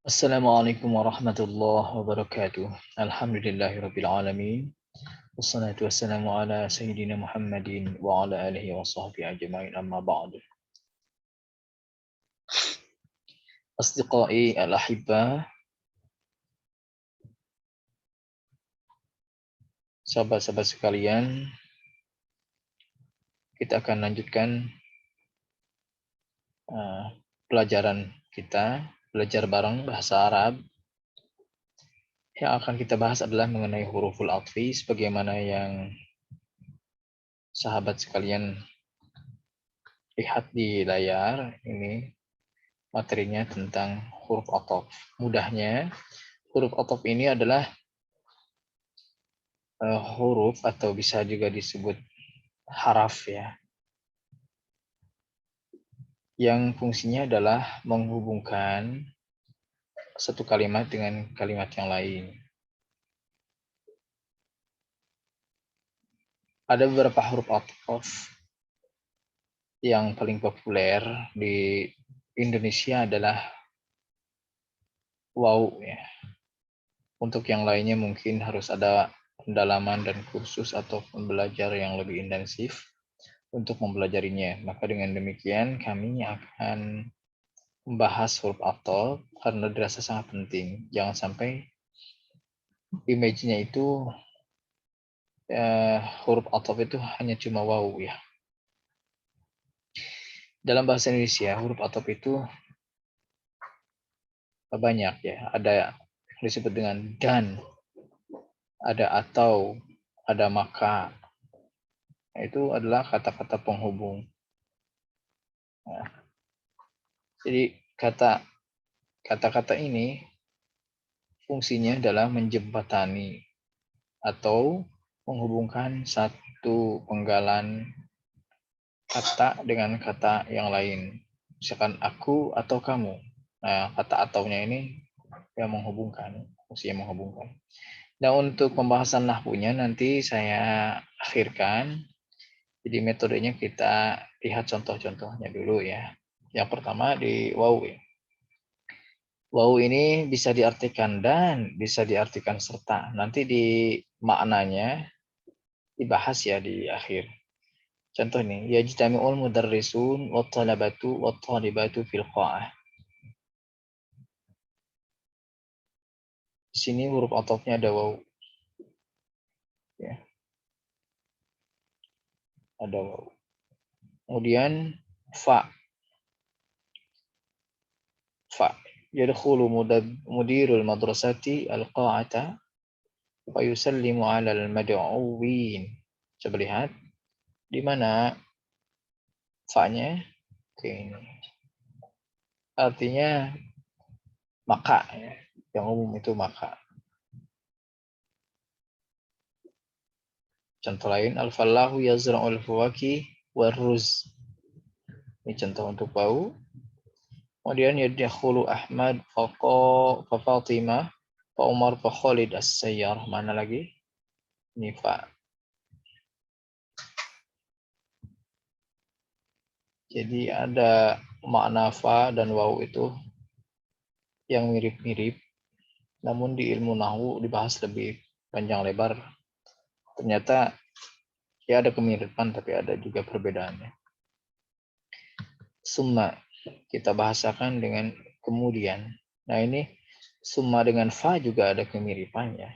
Assalamualaikum warahmatullahi wabarakatuh. Alhamdulillahirabbil alamin. Wassalatu wassalamu ala sayyidina Muhammadin wa ala alihi wa sahbihi ajma'in amma ba'd. Asdiqai al-ahibbah, sahabat-sahabat sekalian, kita akan lanjutkan pelajaran kita, belajar bareng bahasa Arab. Yang akan kita bahas adalah mengenai huruful atfi sebagaimana yang sahabat sekalian lihat di layar ini. Materinya tentang huruf ataf. Mudahnya, huruf ataf ini adalah huruf atau bisa juga disebut haraf ya, yang fungsinya adalah menghubungkan satu kalimat dengan kalimat yang lain. Ada beberapa huruf ataf yang paling populer di Indonesia adalah waw ya. Untuk yang lainnya mungkin harus ada pendalaman dan kursus atau pembelajar yang lebih intensif untuk mempelajarinya. Maka dengan demikian kami akan membahas huruf ataf karena dirasa sangat penting. Jangan sampai image-nya itu huruf ataf itu hanya cuma waw ya. Dalam bahasa Indonesia huruf ataf itu banyak ya. Ada yang disebut dengan dan, ada atau, ada maka. Nah, itu adalah kata-kata penghubung. Nah, jadi kata-kata ini fungsinya adalah menjembatani atau menghubungkan satu penggalan kata dengan kata yang lain. Misalkan aku atau kamu. Nah, kata ataunya ini yang menghubungkan, fungsinya menghubungkan. Nah, untuk pembahasan nahwunya nanti saya akhirkan. Jadi metodenya kita lihat contoh-contohnya dulu ya. Yang pertama di waw ya. Waw ini bisa diartikan dan bisa diartikan serta. Nanti di maknanya dibahas ya di akhir. Contoh nih, yajtami'ul mudarrisun wa talabatu wa talibatu fil qa'ah. Di sini huruf atofnya ada waw. Ya. Ada waw. Kemudian fa. Fa. Yadkhulu mudirul madrasati al-qa'ata wa yusallimu 'alal mad'uwin. Coba lihat di mana fa-nya. Oke, ini. Artinya maka ya. Yang umum itu maka. Contoh lain, al-fallahu yazra'ul fawaki warruz. Ini contoh untuk bau. Kemudian yadkhulu Ahmad fa Fatimah fa Umar fa Khalid as-Sayyar. Mana lagi? Ini fa. Jadi ada makna fa dan waw itu yang mirip-mirip. Namun di ilmu nahwu dibahas lebih panjang lebar. Ternyata ya ada kemiripan tapi ada juga perbedaannya. Summa kita bahasakan dengan kemudian. Nah ini summa dengan fa juga ada kemiripannya.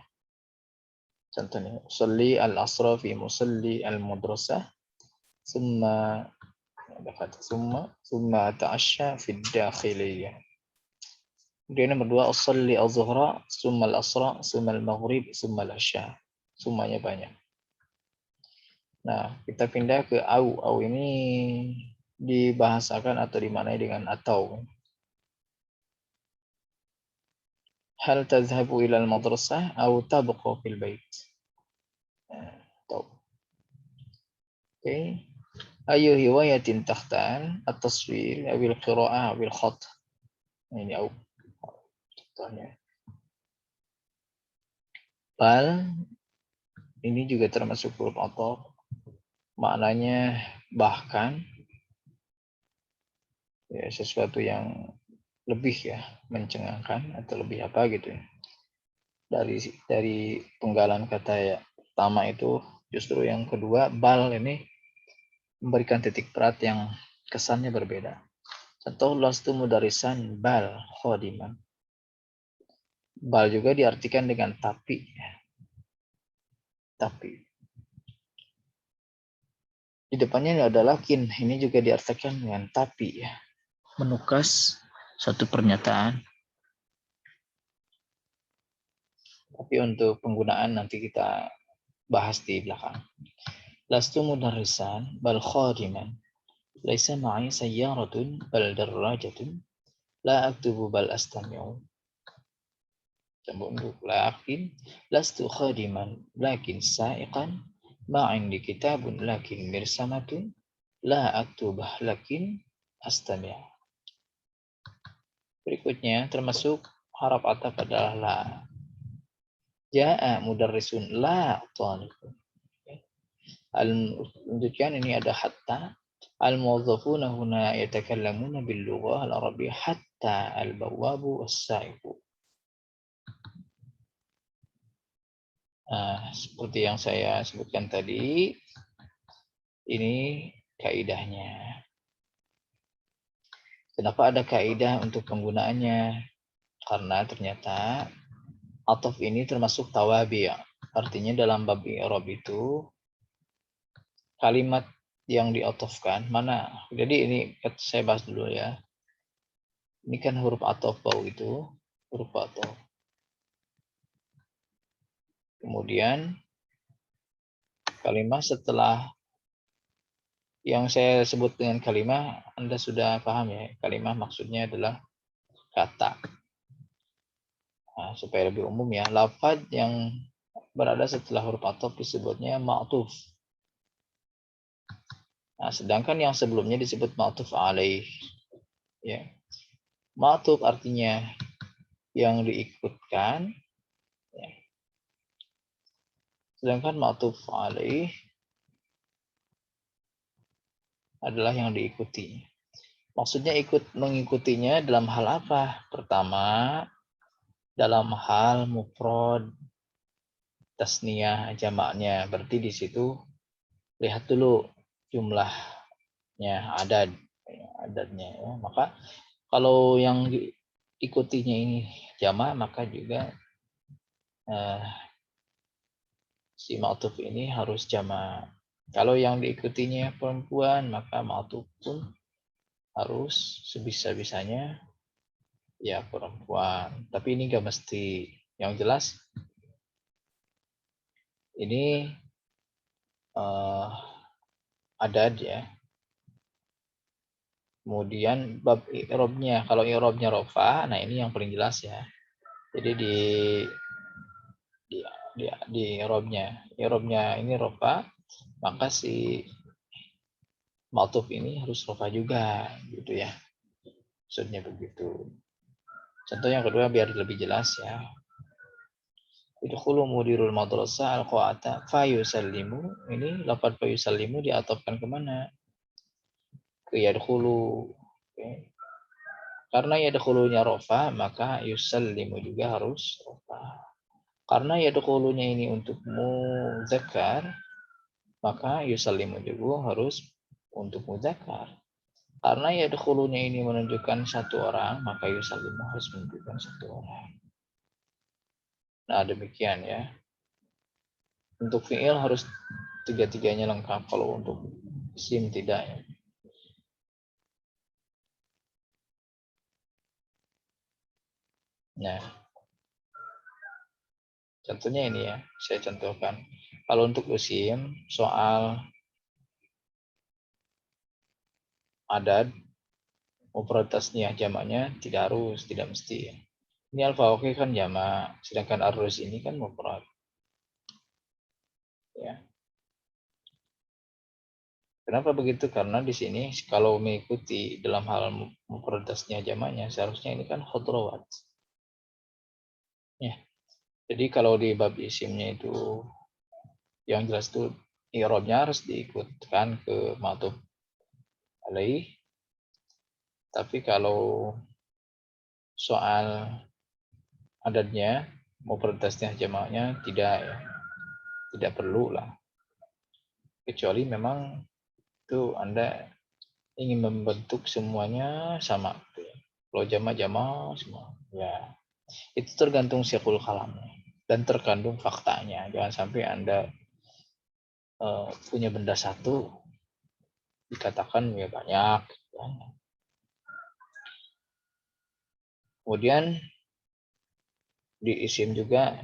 Contohnya, usalli al-asra fi musalli al-madrasah. Summa ada kata summa ta'asya fi dakhiliyah. Kemudian nomor 2, usalli al-zuhra, summa al-asra, summa al-maghrib, summa al-asya. Summanya banyak. Nah, kita pindah ke au. Au ini dibahasakan atau dimaknai dengan atau. Hal tadhhabu ila al-madrasah aw tabqa fil bait. Atau. Oke. Ayu hiwayatin takhtan at-taswir awil qira'ah awil khat. Ini au. Contohnya. Bal ini juga termasuk huruf ataf. Maknanya bahkan ya, sesuatu yang lebih ya mencengangkan atau lebih apa gitu ya. Dari penggalan kata ya pertama itu justru yang kedua bal ini memberikan titik berat yang kesannya berbeda. Contoh lastu mudarisan bal khodiman. Bal juga diartikan dengan tapi. Tapi. Di depannya ada lakin. Ini juga diartikan dengan tapi ya. Menukas satu pernyataan. Tapi untuk penggunaan nanti kita bahas di belakang. Lastu mudarisan bal khodiman. Laisa ma'i sayyaratun bal darrajatun. La aktubu bal astami'u. Lakin lastu khadiman lakin sa'iqan ma 'indi kitabun lakin mirsamatun la aktubah lakin astami'. Berikutnya termasuk harap ataf adalah la. Ja'a mudarrisun la talibun. Al-Menunjukkan ini ada hatta. Al-muwazzafuna huna yatakallamuna bil lughah al-arabiyyah hatta al-bawwabu was-sa'iqu. Nah, seperti yang saya sebutkan tadi, ini kaidahnya. Kenapa ada kaidah untuk penggunaannya? Karena ternyata ataf ini termasuk tawabi. Artinya dalam bab i'rab itu kalimat yang diatofkan mana? Jadi ini saya bahas dulu ya. Ini kan huruf ataf bau itu huruf ataf. Kemudian kalimat setelah yang saya sebut dengan kalimat, Anda sudah paham ya. Kalimat maksudnya adalah kata. Nah, supaya lebih umum ya, lafaz yang berada setelah huruf ataf disebutnya ma'tuf. Nah, sedangkan yang sebelumnya disebut ma'tuf alaih. Ya. Ma'tuf artinya yang diikutkan. Ya. Sedangkan ma'tuf alaih adalah yang diikuti. Maksudnya mengikutinya dalam hal apa? Pertama, dalam hal mufrad, tasniyah, jamaknya. Berarti di situ lihat dulu jumlahnya, adatnya ya. Maka kalau yang diikutinya ini jamak, maka juga si ma'tuf ini harus jamak. Kalau yang diikutinya perempuan, maka ma'tuf pun harus sebisa-bisanya ya perempuan. Tapi ini nggak mesti. Yang jelas ini adat ya. Kemudian bab i'rabnya, kalau i'rabnya rofa, nah ini yang paling jelas ya. Jadi di i'rabnya ini rofa, maka si ma'tuf ini harus rofa juga gitu ya. Maksudnya begitu. Contoh yang kedua biar lebih jelas ya. Idkhulu mudirul madrasah al-qa'ata fayusallimu. Ini lafaz fayusallimu diatofkan kemana? Ke yadkhulu. Oke. Karena yadkhulunya rofa, maka yusallimu juga harus rofa. Karena yadkhulunya ini untuk muzakkar, maka yusallimu juga harus untuk muzakkar. Karena yadkhulunya ini menunjukkan satu orang, maka yusallimu harus menunjukkan satu orang. Nah, demikian ya. Untuk fi'il harus tiga-tiganya lengkap. Kalau untuk isim tidak ya. Nah, contohnya ini ya, saya contohkan. Kalau untuk isim, soal adad, mufrad tasniyah jamaknya tidak harus, tidak mesti ya. Ini al-fawqi kan jamak, sedangkan arus ini kan mufrad. Ya. Kenapa begitu? Karena di sini kalau mengikuti dalam hal mufrad tasniyah jamaknya, seharusnya ini kan khudrawat. Ya. Jadi kalau di bab isimnya itu yang jelas itu i'rabnya harus diikutkan ke ma'tuf alaih. Tapi kalau soal adatnya, maupun tasniah jamaknya tidak ya. Tidak perlu lah. Kecuali memang itu Anda ingin membentuk semuanya sama. Kalau jamak-jamak semua. Ya, itu tergantung siqul kalamnya dan terkandung faktanya. Jangan sampai Anda punya benda satu dikatakan ya banyak. Kemudian di isim juga,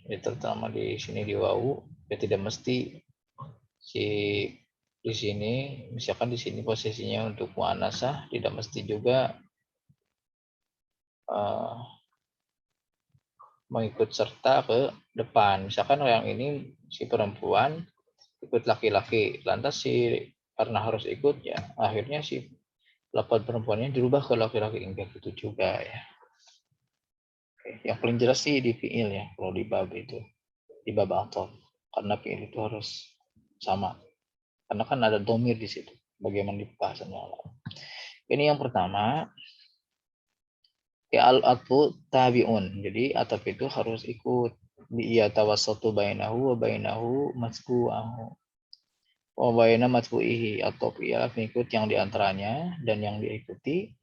ya terutama di sini di wau, ya tidak mesti si di sini, misalkan di sini posisinya untuk muannasah, tidak mesti juga mengikut serta ke depan. Misalkan yang ini si perempuan ikut laki-laki, lantas si karena harus ikut ya akhirnya si lafaz perempuannya dirubah ke laki-laki, enggak gitu juga ya. Oke. Yang paling jelas sih di fiil ya, kalau di bab itu, di bab ataf, karena fiil itu harus sama, karena kan ada domir di situ. Bagaimana di bahasannya? Ini yang pertama. Ya al-atfu tabi'un. Jadi ataf itu harus ikut iya tawassatu bainahu wa bainahu matbu'ahu. Wa baina matbu'ihi, atau ialah pengikut yang diantaranya dan yang diikuti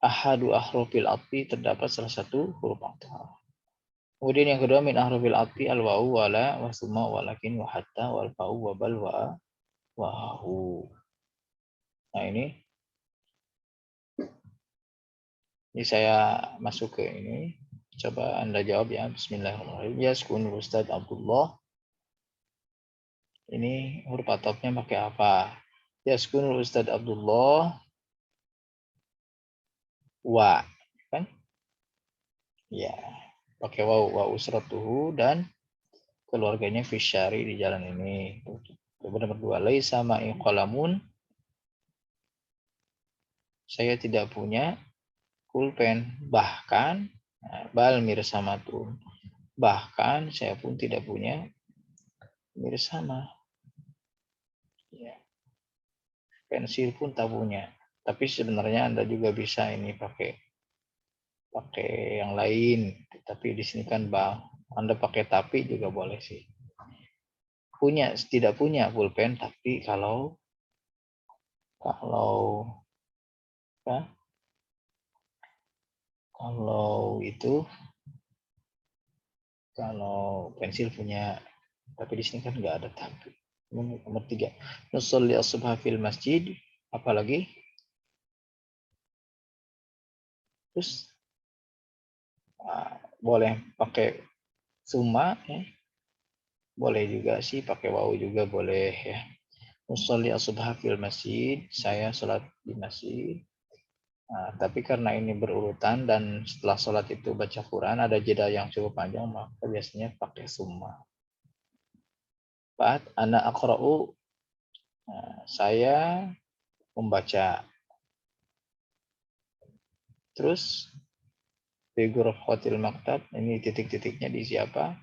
ahadu ahrufil atfi, terdapat salah satu huruf ataf. Kemudian yang kedua min ahrufil atfi al-wa'u wala wa summa walakin wa hatta wal fa'u wa bal wa hu. Nah ini saya masuk ke ini. Coba Anda jawab ya. Bismillahirrahmanirrahim. Yaskun Ustaz Abdullah. Ini huruf atofnya pakai apa? Yaskun Ustaz Abdullah wa, kan? Ya, pakai wa usratuhu dan keluarganya fisyari di jalan ini. Kemudian nomor 2, laisa ma'i qalamun. Saya tidak punya pulpen, bahkan bal mirsamatun. Bahkan saya pun tidak punya mirsama. Ya. Pensil pun tak punya. Tapi sebenarnya Anda juga bisa ini pakai yang lain. Tapi di sini kan bang, Anda pakai tapi juga boleh sih. Tidak punya pulpen, tapi kalau ya, kalau pensil punya, tapi di sini kan nggak ada tapi. Nomor 3, nusolli as-subha fil masjid, apalagi terus boleh pakai summa ya. Boleh juga sih pakai wawu juga boleh ya. Nusolli as-subha fil masjid, saya sholat di masjid. Nah, tapi karena ini berurutan dan setelah sholat itu baca Quran ada jeda yang cukup panjang, maka biasanya pakai summa. 4, ana aqra'u, saya membaca. Terus fi ghurfatil maktab, ini titik-titiknya di siapa?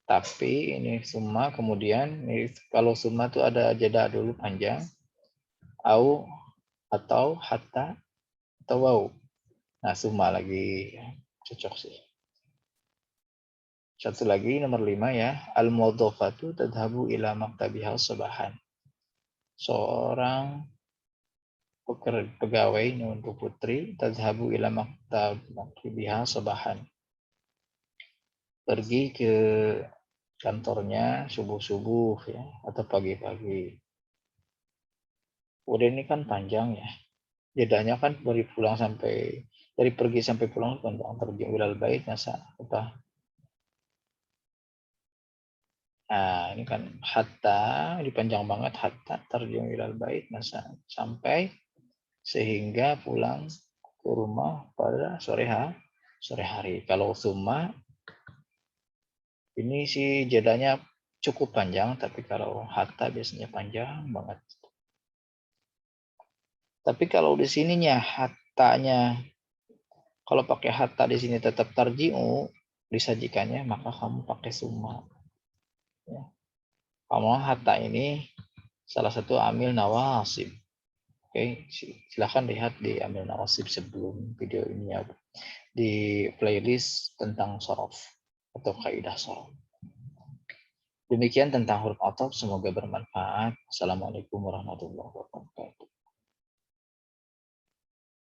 Tapi ini summa, kemudian ini, kalau summa itu ada jeda dulu panjang, au atau hatta atau wau. Nah, summa lagi cocok sih. Satu lagi nomor 5 ya, al-mudhafatu tadhabu ila maktabiha sabahan. Seorang pegawai untuk putri tadhabu ila maktabiha sabahan. Pergi ke kantornya subuh-subuh ya, atau pagi-pagi. Udah ini kan panjang ya. Jedanya kan dari pergi sampai pulang kan terjun ilal bait masa apa? Nah, ini kan hatta dipanjang banget, hatta terjun ilal bait masa sampai sehingga pulang ke rumah pada sore hari. Kalau summa ini sih jedanya cukup panjang, tapi kalau hatta biasanya panjang banget. Tapi kalau di sininya hattanya, kalau pakai hatta di sini tetap tarji'u disajikannya, maka kamu pakai summa. Ya. Kamu hatta ini salah satu amil nawasib. Oke, silahkan lihat di Amil Nawasib sebelum video ini ya, di playlist tentang sorof atau kaidah sorof. Demikian tentang huruf ataf, semoga bermanfaat. Assalamualaikum warahmatullahi wabarakatuh.